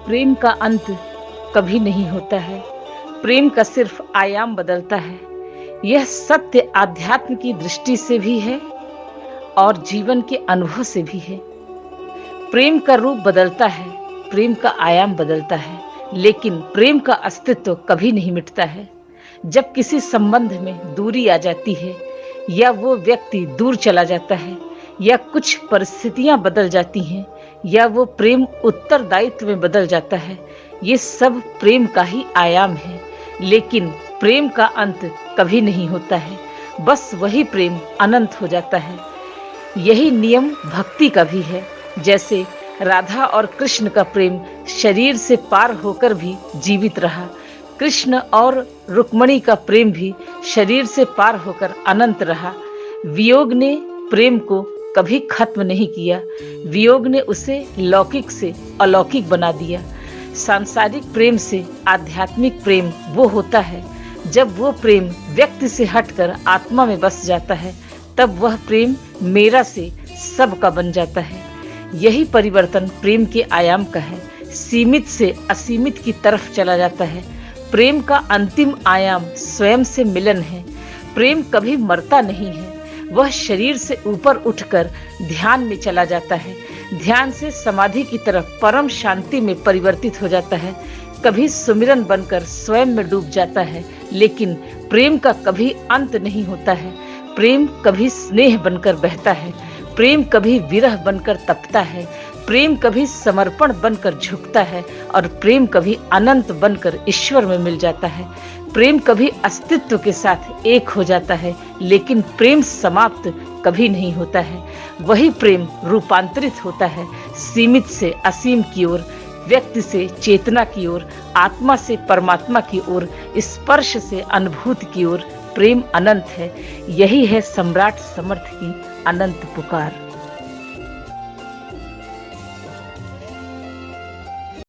प्रेम का अंत कभी नहीं होता है। प्रेम का सिर्फ आयाम बदलता है। यह सत्य आध्यात्म की दृष्टि से भी है और जीवन के अनुभव से भी है। प्रेम का रूप बदलता है, प्रेम का आयाम बदलता है, लेकिन प्रेम का अस्तित्व कभी नहीं मिटता है। जब किसी संबंध में दूरी आ जाती है या वो व्यक्ति दूर चला जाता है या कुछ परिस्थितियां बदल जाती हैं या वो प्रेम उत्तरदायित्व में बदल जाता है, ये सब प्रेम का ही आयाम है। लेकिन प्रेम का अंत कभी नहीं होता है, बस वही प्रेम अनंत हो जाता है। यही नियम भक्ति का भी है। जैसे राधा और कृष्ण का प्रेम शरीर से पार होकर भी जीवित रहा, कृष्ण और रुक्मणी का प्रेम भी शरीर से पार होकर अनंत रहा। वियोग ने प्रेम को कभी खत्म नहीं किया, वियोग ने उसे लौकिक से अलौकिक बना दिया। सांसारिक प्रेम से आध्यात्मिक प्रेम वो होता है जब वो प्रेम व्यक्ति से हटकर आत्मा में बस जाता है, तब वह प्रेम मेरा से सबका बन जाता है। यही परिवर्तन प्रेम के आयाम का है, सीमित से असीमित की तरफ चला जाता है। प्रेम का अंतिम आयाम स्वयं से मिलन है। प्रेम कभी मरता नहीं है, वह शरीर से ऊपर उठकर ध्यान में चला जाता है, ध्यान से समाधि की तरफ परम शांति में परिवर्तित हो जाता है, कभी सुमिरन बनकर स्वयं में डूब जाता है। लेकिन प्रेम का कभी अंत नहीं होता है। प्रेम कभी स्नेह बनकर बहता है, प्रेम कभी विरह बनकर तपता है, प्रेम कभी समर्पण बनकर झुकता है और प्रेम कभी अनंत बनकर ईश्वर में मिल जाता है। प्रेम कभी अस्तित्व के साथ एक हो जाता है, लेकिन प्रेम समाप्त कभी नहीं होता है। वही प्रेम रूपांतरित होता है, सीमित से असीम की ओर, व्यक्ति से चेतना की ओर, आत्मा से परमात्मा की ओर, स्पर्श से अनुभूति की ओर। प्रेम अनंत है। यही है सम्राट समर्थ की अनंत पुकार।